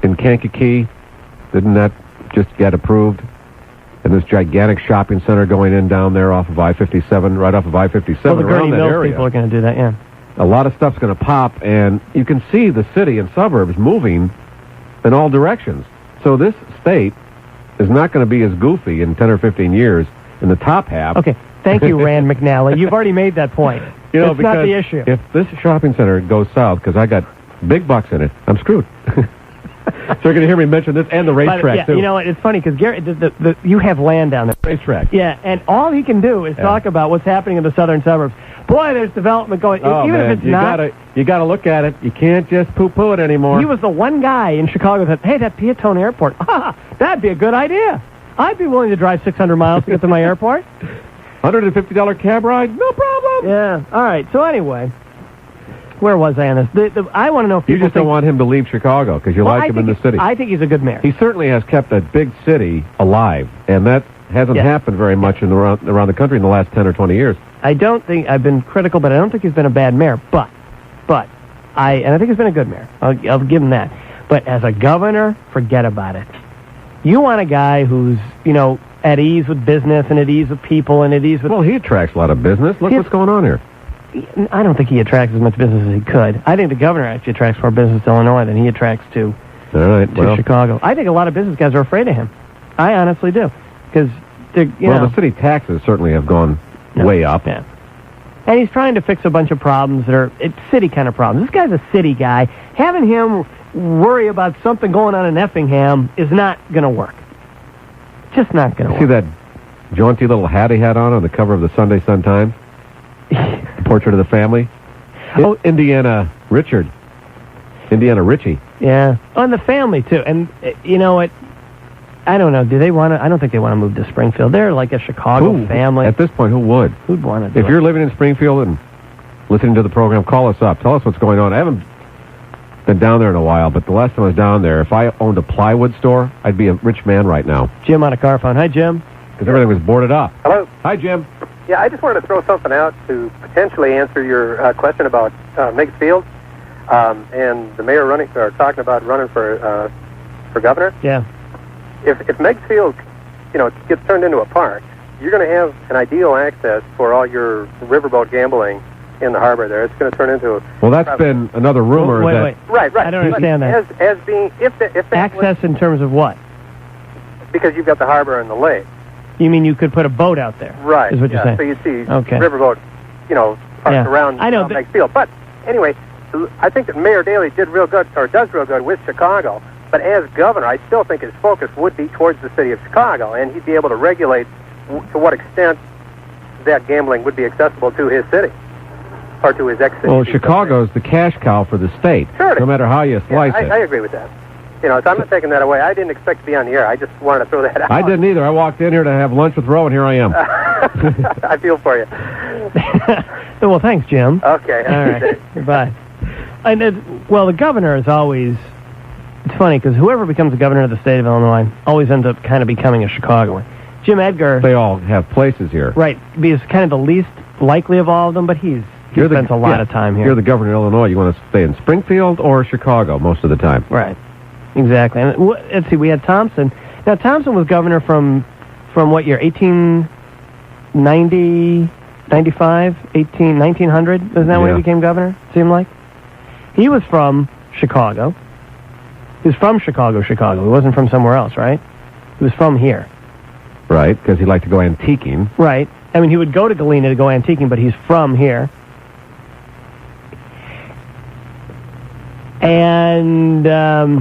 in Kankakee, didn't that just get approved? And this gigantic shopping center going in down there off of I-57, right off of I-57, well, the around that Mills area. People are going to do that, yeah. A lot of stuff's going to pop, and you can see the city and suburbs moving in all directions. So this state is not going to be as goofy in 10 or 15 years in the top half. Okay, thank you, Rand McNally. You've already made that point. That's not the issue. If this shopping center goes south, because I got big bucks in it, I'm screwed. So you're going to hear me mention this and the racetrack, too. You know what? It's funny because Gary, you have land down there. Racetrack. Yeah, and all he can do is talk about what's happening in the southern suburbs. Boy, there's development going. Oh, even man, if it's not, you got to look at it. You can't just poo-poo it anymore. He was the one guy in Chicago that said, "Hey, that Piatone Airport, that'd be a good idea. I'd be willing to drive 600 miles to get to my airport." $150 cab ride, no problem. Yeah. All right. So anyway, where was I on this? I want to know if you just don't want him to leave Chicago because you like him in the city. I think he's a good mayor. He certainly has kept a big city alive, and that hasn't happened very much around the country in the last 10 or 20 years. I don't think I've been critical, but I don't think he's been a bad mayor. But I think he's been a good mayor. I'll give him that. But as a governor, forget about it. You want a guy who's at ease with business and at ease with people and at ease with. Well, he attracts a lot of business. Look what's going on here. I don't think he attracts as much business as he could. I think the governor actually attracts more business to Illinois than he attracts to Chicago. I think a lot of business guys are afraid of him. I honestly do. Because, the city taxes certainly have gone way up. Yeah. And he's trying to fix a bunch of problems that are city kind of problems. This guy's a city guy. Having him worry about something going on in Effingham is not going to work. Just not going to work. See that jaunty little hat he had on the cover of the Sunday Sun-Times? The portrait of the family? Indiana Richie. Yeah. Oh, and the family, too. And, you know what? I don't know. Do they want to? I don't think they want to move to Springfield. They're like a Chicago family. At this point, who would? Who'd want to do If you're living in Springfield and listening to the program, call us up. Tell us what's going on. I haven't been down there in a while, but the last time I was down there, if I owned a plywood store, I'd be a rich man right now. Jim on a car phone. Hi, Jim. Because everything was boarded up. Hello. Hi, Jim. Yeah, I just wanted to throw something out to potentially answer your question about Meigs Field and the mayor talking about running for governor. Yeah. If Meigs Field, gets turned into a park, you're going to have an ideal access for all your riverboat gambling in the harbor there. It's going to turn into Well, that's been another rumor. Wait. Right. I don't understand that. As being if access in terms of what? Because you've got the harbor and the lake. You mean you could put a boat out there? Right. Is what you're saying? So you see riverboat, parked around Meigs Field. But anyway, I think that Mayor Daley does real good with Chicago. But as governor, I still think his focus would be towards the city of Chicago, and he'd be able to regulate to what extent that gambling would be accessible to his city, or to his ex-city. Well, Chicago's the cash cow for the state, no matter how you slice it. I agree with that. So I'm not taking that away. I didn't expect to be on the air. I just wanted to throw that out. I didn't either. I walked in here to have lunch with Roe, and here I am. I feel for you. Well, thanks, Jim. Okay. All right. Goodbye. And the governor is always... It's funny, because whoever becomes the governor of the state of Illinois always ends up kind of becoming a Chicagoan. Jim Edgar... They all have places here. Right. He's kind of the least likely of all of them, but he spends a lot of time here. You're the governor of Illinois. You want to stay in Springfield or Chicago most of the time. Right. Exactly. And let's see, we had Thompson. Now, Thompson was governor from what year? 1890, 95, 1900? Isn't that when he became governor, seemed like? He was from Chicago. He was from Chicago. He wasn't from somewhere else, right? He was from here. Right, because he liked to go antiquing. Right. I mean, he would go to Galena to go antiquing, but he's from here. And...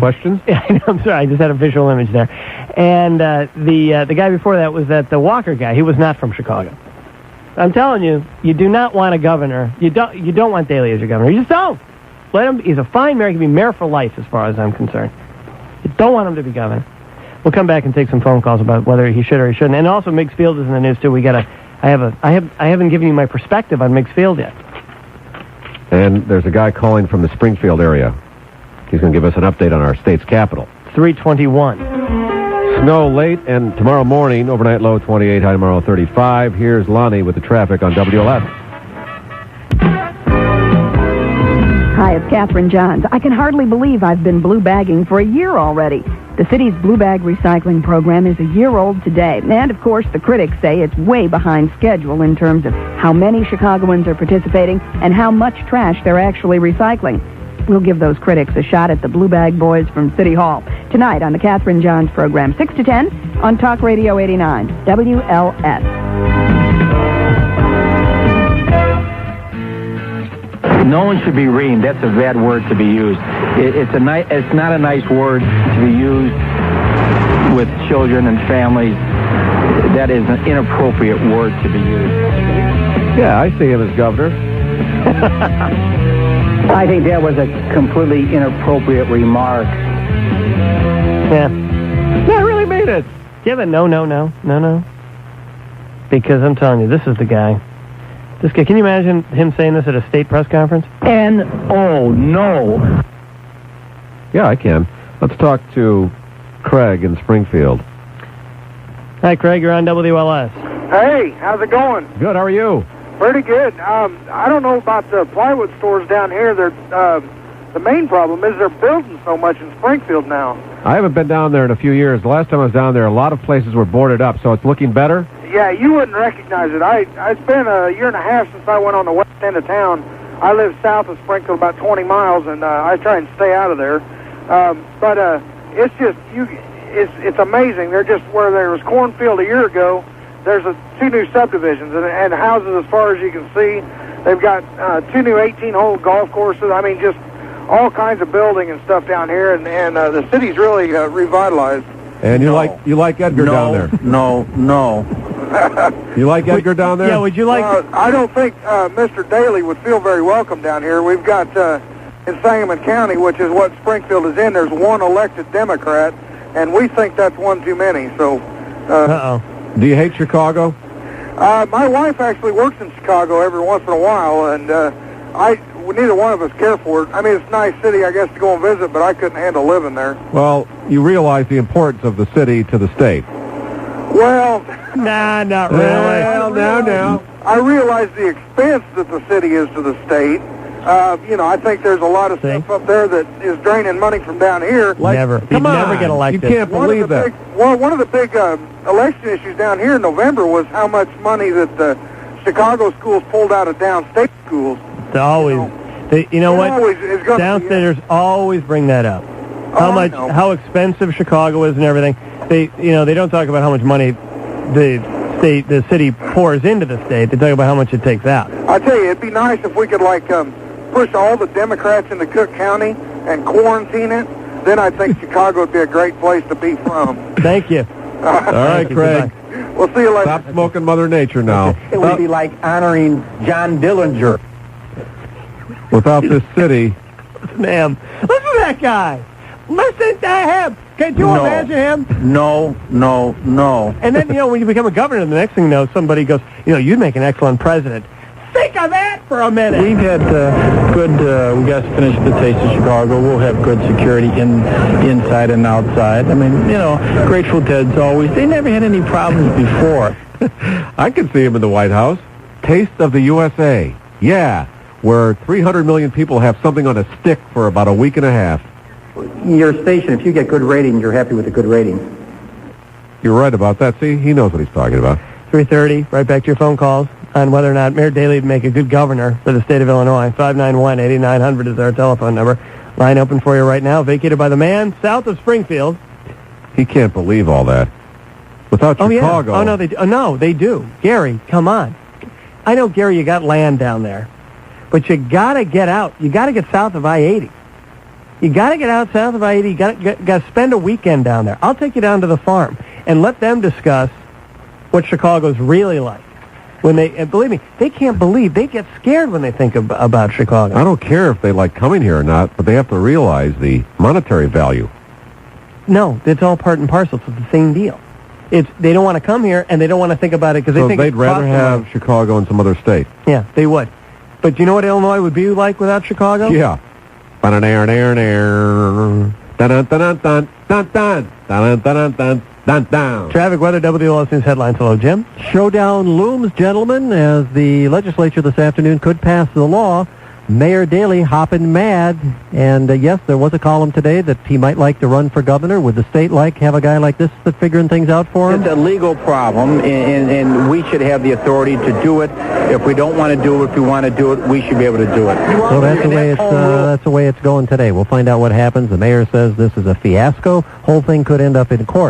Questions? I'm sorry, I just had a visual image there. And the guy before that was the Walker guy. He was not from Chicago. I'm telling you, you do not want a governor. You don't want Daley as your governor. You just don't. Let him. He's a fine mayor. He can be mayor for life, as far as I'm concerned. You don't want him to be governor. We'll come back and take some phone calls about whether he should or he shouldn't. And also, Meigs Field is in the news too. I haven't given you my perspective on Meigs Field yet. And there's a guy calling from the Springfield area. He's going to give us an update on our state's capital. 321. Snow late, and tomorrow morning, overnight low 28, high tomorrow 35. Here's Lonnie with the traffic on WLS. Hi, it's Catherine Johns. I can hardly believe I've been blue bagging for a year already. The city's blue bag recycling program is a year old today. And, of course, the critics say it's way behind schedule in terms of how many Chicagoans are participating and how much trash they're actually recycling. We'll give those critics a shot at the blue bag boys from City Hall tonight on the Catherine Johns program, 6 to 10 on Talk Radio 89, WLS. No one should be reamed. That's a bad word to be used. It's not a nice word to be used with children and families. That is an inappropriate word to be used. Yeah, I see him as governor. I think that was a completely inappropriate remark. Yeah. Yeah, I really made it. Yeah, but no. Because I'm telling you, this is the guy. This guy, can you imagine him saying this at a state press conference? No. Yeah, I can. Let's talk to Craig in Springfield. Hi, Craig. You're on WLS. Hey, how's it going? Good. How are you? Pretty good. I don't know about the plywood stores down here. The main problem is they're building so much in Springfield now. I haven't been down there in a few years. The last time I was down there, a lot of places were boarded up, so it's looking better? Yeah, you wouldn't recognize it. It's been a year and a half since I went on the west end of town. I live south of Springfield about 20 miles, and I try and stay out of there. But it's just, it's amazing. They're just, where there was cornfield a year ago, there's two new subdivisions and houses as far as you can see. They've got 2 new 18-hole golf courses. I mean, just all kinds of building and stuff down here, and the city's really revitalized. And you like Edgar down there? No. You like Edgar down there? Yeah, would you like... I don't think Mr. Daley would feel very welcome down here. We've got, in Sangamon County, which is what Springfield is in, there's one elected Democrat, and we think that's one too many, so... Do you hate Chicago? My wife actually works in Chicago every once in a while, and neither one of us care for it. I mean, it's a nice city, I guess, to go and visit, but I couldn't handle living there. Well, you realize the importance of the city to the state. Well... Nah, not really. Well, no. I realize the expense that the city is to the state. I think there's a lot of stuff up there that is draining money from down here. Never. He'd never get elected. You can't believe that. One of the big election issues down here in November was how much money that the Chicago schools pulled out of downstate schools. It's always... You know what? Downstaters always bring that up. How expensive Chicago is and everything. They don't talk about how much money the city pours into the state. They talk about how much it takes out. I tell you, it'd be nice if we could push all the Democrats into Cook County and quarantine it. Then I think Chicago would be a great place to be from. Thank you. All right, Craig. We'll see you later. Stop smoking Mother Nature now. It would be like honoring John Dillinger. Without this city... Ma'am, listen to that guy. Listen to him. Can you imagine him? No. And then, when you become a governor, the next thing you know, somebody goes, you'd make an excellent president. Think of that for a minute. We've had we got to finish the Taste of Chicago. We'll have good security inside and outside. I mean, Grateful Dead's always, they never had any problems before. I can see him in the White House. Taste of the USA. Yeah, where 300 million people have something on a stick for about a week and a half. Your station, if you get good ratings, you're happy with the good ratings. You're right about that. See, he knows what he's talking about. 3:30, right back to your phone calls on whether or not Mayor Daley would make a good governor for the state of Illinois. 591-8900 is our telephone number. Line open for you right now, vacated by the man south of Springfield. He can't believe all that. Without Chicago... Oh, yeah. No, they do. Gary, come on. I know, Gary, you got land down there. But you got to get out. You got to get south of I-80. You got to get out south of I-80. You got to spend a weekend down there. I'll take you down to the farm and let them discuss what Chicago's really like. When and believe me, they can't believe. They get scared when they think about Chicago. I don't care if they like coming here or not, but they have to realize the monetary value. No, it's all part and parcel. It's the same deal. They don't want to come here, and they don't want to think about it because they think they'd rather have Chicago in some other state. Yeah, they would. But you know what Illinois would be like without Chicago? Yeah. Traffic, weather, WLS News headlines. Hello, Jim. Showdown looms, gentlemen, as the legislature this afternoon could pass the law Mayor Daley hopping mad. And yes, there was a column today that he might like to run for governor. Would the state have a guy like this that's figuring things out for him? It's a legal problem, and we should have the authority to do it. If we don't want to do it, if we want to do it, we should be able to do it. So that's the way it's going today. We'll find out what happens. The mayor says this is a fiasco. Whole thing could end up in court.